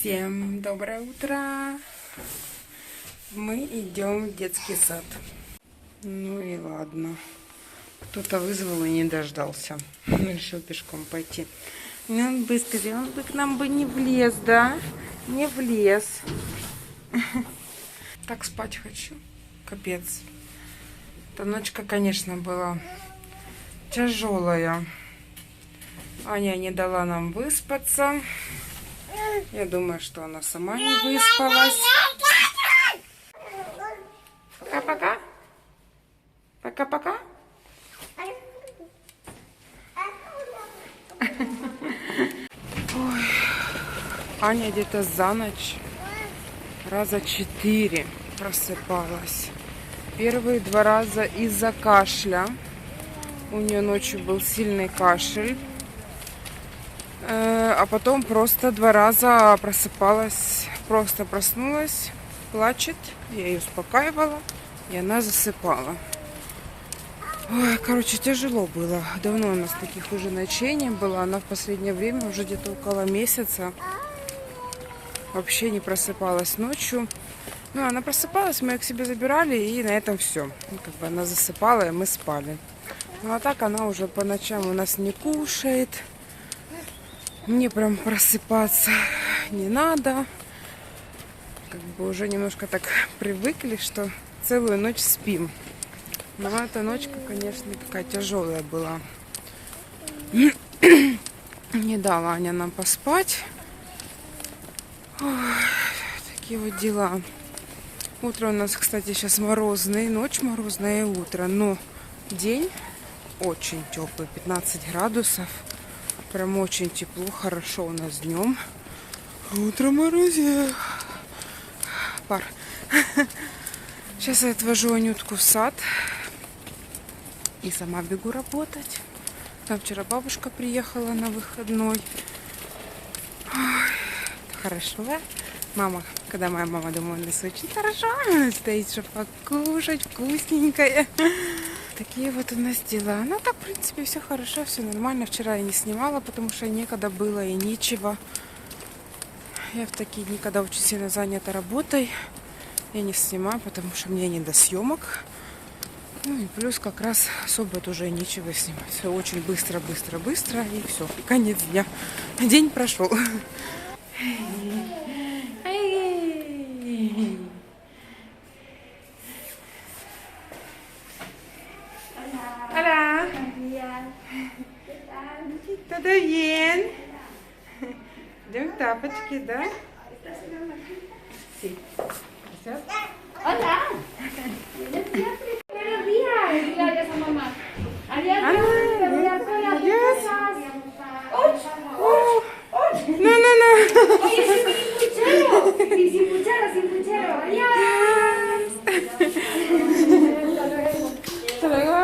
Всем доброе утро. Мы идем в детский сад. Ну и ладно. Кто-то вызвал и не дождался. Решил пешком пойти. Ну, он быстрее, он бы к нам бы не влез, да? Не влез. Так спать хочу. Капец. Эта ночка, конечно, была тяжелая. Аня не дала нам выспаться. Я думаю, что она сама не выспалась. Пока-пока. Пока-пока. Аня где-то за ночь раза 4 просыпалась. Первые 2 раза из-за кашля. У нее ночью был сильный кашель. А потом просто 2 раза просыпалась, просто проснулась, плачет. Я ее успокаивала, и она засыпала. Ой, короче, тяжело было. Давно у нас таких уже ночей не было. Она в последнее время уже где-то около месяца вообще не просыпалась ночью. Ну, она просыпалась, мы ее к себе забирали, и на этом все. Ну, как бы она засыпала, и мы спали. Ну, а так она уже по ночам у нас не кушает. Мне прям просыпаться не надо. Как бы уже немножко так привыкли, что целую ночь спим. Но эта ночка, конечно, такая тяжелая была. Не дала Аня нам поспать. Ой, такие вот дела. Утро у нас, кстати, сейчас морозное. Ночь морозное и утро. Но день очень теплый. 15 градусов. Прям очень тепло, хорошо у нас днем. Утро морозе. Пар. Сейчас я отвожу Анютку в сад. И сама бегу работать. Там вчера бабушка приехала на выходной. Ой, хорошо. Мама, когда моя мама дома, у нас очень хорошо. Стоит, чтобы покушать, вкусненькое. Такие вот у нас дела. Ну так, в принципе, все хорошо, все нормально. Вчера я не снимала, потому что некогда было и нечего. Я в такие дни, когда очень сильно занята работой, я не снимаю, потому что мне не до съемок. Ну и плюс как раз особо тоже нечего снимать. Все очень быстро, быстро, быстро, и все. Конец дня. День прошел. Hola. Tudo bien? Deu tапочки, да? Sí. Hola. Buenos días. Gracias a mamá. Adiós. No, no, no. Oye, sin puchero. Sí, sin puchero, sin puchero. Adiós. Hasta luego.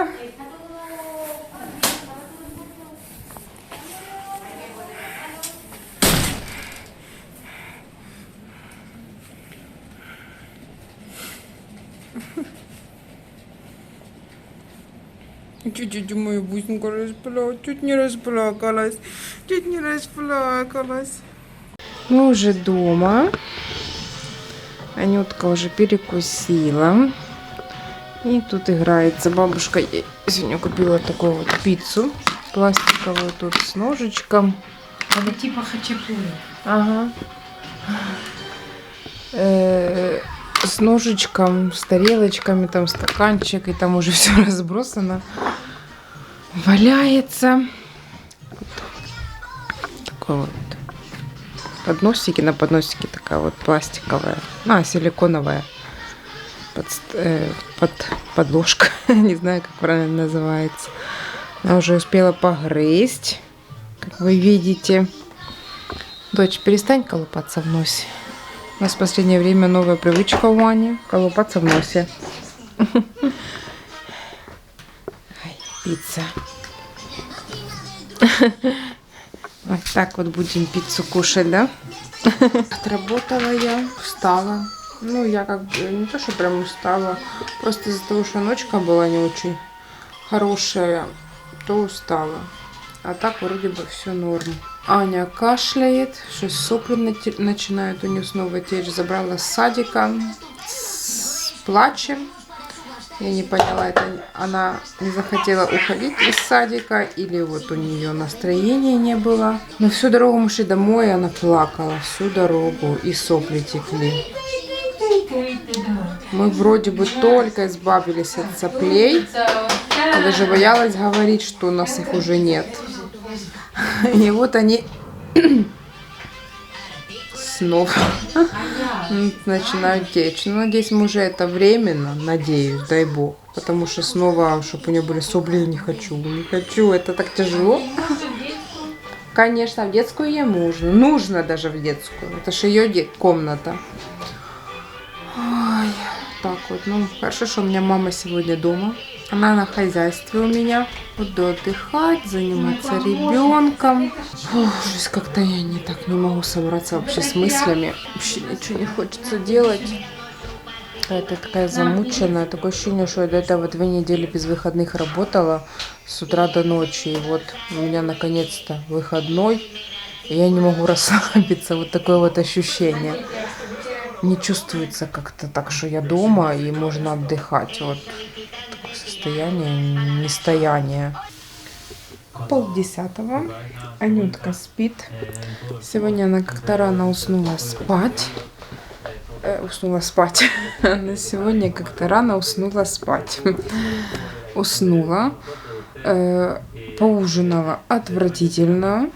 Чуть-чуть мою бусинку расплакалась, чуть не расплакалась, чуть не расплакалась. Мы уже дома. Анютка уже перекусила. И тут играется. Бабушка сегодня купила такую вот пиццу пластиковую тут с ножичком. Это типа хачапури. Ага. С ножичком, с тарелочками, там стаканчик, и там уже все разбросано. Валяется. Такой вот подносики, на подносике такая вот пластиковая, силиконовая подложка, не знаю, как правильно называется. Она уже успела погрызть, как вы видите. Дочь, перестань колупаться в носе. У нас в последнее время новая привычка у Ани – колупаться в носе. Пицца. Вот так вот будем пиццу кушать, да? Отработала я, встала. Ну, я как бы не то, что прям устала. Просто из-за того, что ночка была не очень хорошая, то устала. А так вроде бы все норм. Аня кашляет, что сопли начинают у нее снова течь. Забрала с садика с плачем. Я не поняла, это она не захотела уходить из садика или вот у нее настроения не было. Но всю дорогу мы шли домой, она плакала всю дорогу и сопли текли. Мы вроде бы только избавились от соплей. Я даже боялась говорить, что у нас их уже нет. И вот они снова начинают течь. Ну, надеюсь, мы уже это временно, надеюсь, дай бог. Потому что снова, чтобы у нее были сопли, не хочу, это так тяжело. Конечно, в детскую ей нужно даже в детскую. Это же ее комната. Ой, так вот, ну, хорошо, что у меня мама сегодня дома. Она на хозяйстве у меня. Буду отдыхать, заниматься ребенком. Фух, как-то я не могу собраться вообще с мыслями. Вообще ничего не хочется делать. Это такая замученная. Такое ощущение, что я до этого 2 недели без выходных работала с утра до ночи. И вот у меня наконец-то выходной. И я не могу расслабиться. Вот такое вот ощущение. Не чувствуется как-то так, что я дома и можно отдыхать. Вот такое состояние, нестояние. 9:30. Анютка спит. Сегодня она как-то рано уснула спать. Она сегодня как-то рано уснула спать. Уснула. Поужинала отвратительно.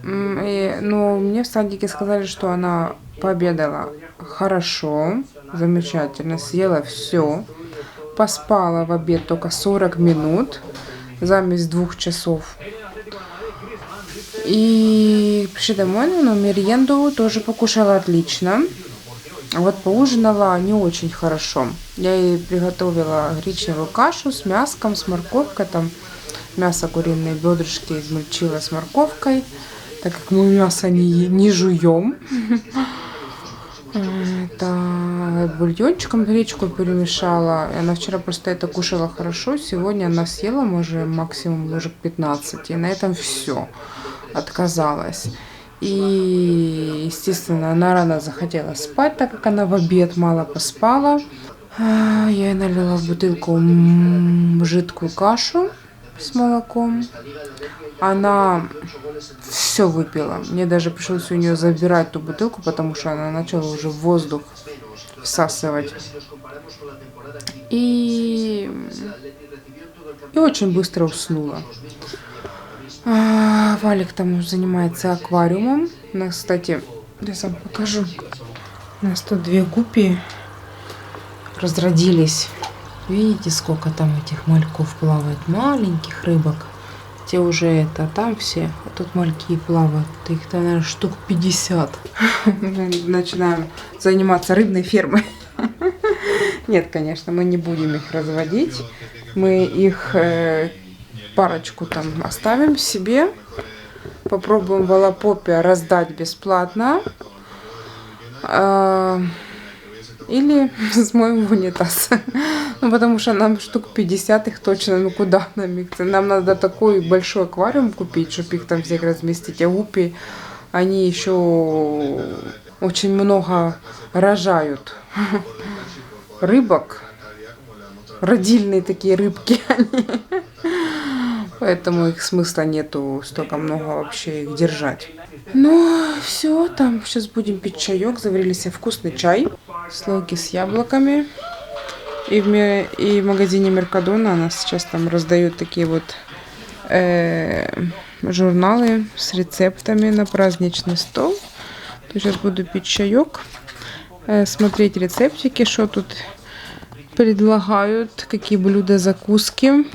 Но мне в садике сказали, что она пообедала хорошо, замечательно, съела все. Поспала в обед только 40 минут, замес 2 часов. И пришли домой, но меренду тоже покушала отлично. А вот поужинала не очень хорошо. Я ей приготовила гречневую кашу с мяском, с морковкой. Там мясо, куриные бедрышки измельчила с морковкой, так как мы мясо не жуем. Это бульончиком гречку перемешала. И она вчера просто это кушала хорошо. Сегодня она съела, может, максимум ложек 15. И на этом все. Отказалась. И, естественно, она рано захотела спать, так как она в обед мало поспала. Я ей налила в бутылку жидкую кашу с молоком. Она все выпила. Мне даже пришлось у нее забирать ту бутылку, потому что она начала уже воздух всасывать. И очень быстро уснула. Валик там уже занимается аквариумом. У нас, кстати, я сам покажу. У нас тут 2 гуппи разродились. Видите, сколько там этих мальков плавает? Маленьких рыбок. Те уже там все. А тут мальки плавают. Их там, наверное, штук 50. Начинаем заниматься рыбной фермой. Нет, конечно, мы не будем их разводить. Мы их... парочку там оставим себе. Попробуем волопопия раздать бесплатно. Или смоем в унитаз. Ну, потому что нам штук 50 их точно, ну куда нам их? Нам надо такой большой аквариум купить, чтобы их там всех разместить. А гуппи, они еще очень много рожают рыбок. Родильные такие рыбки они. Поэтому их смысла нету столько много вообще их держать. Ну, все, там сейчас будем пить чаек. Заварили себе вкусный чай. Слойки с яблоками. И в магазине Меркадона нас сейчас там раздают такие вот журналы с рецептами на праздничный стол. То сейчас буду пить чаек, смотреть рецептики, что тут предлагают, какие блюда, закуски.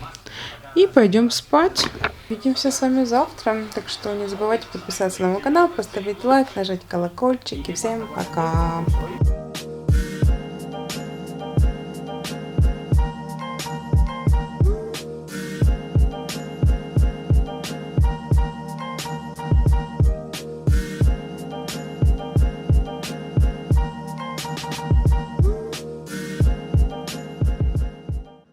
И пойдем спать. Увидимся с вами завтра. Так что не забывайте подписаться на мой канал, поставить лайк, нажать колокольчик. И всем пока!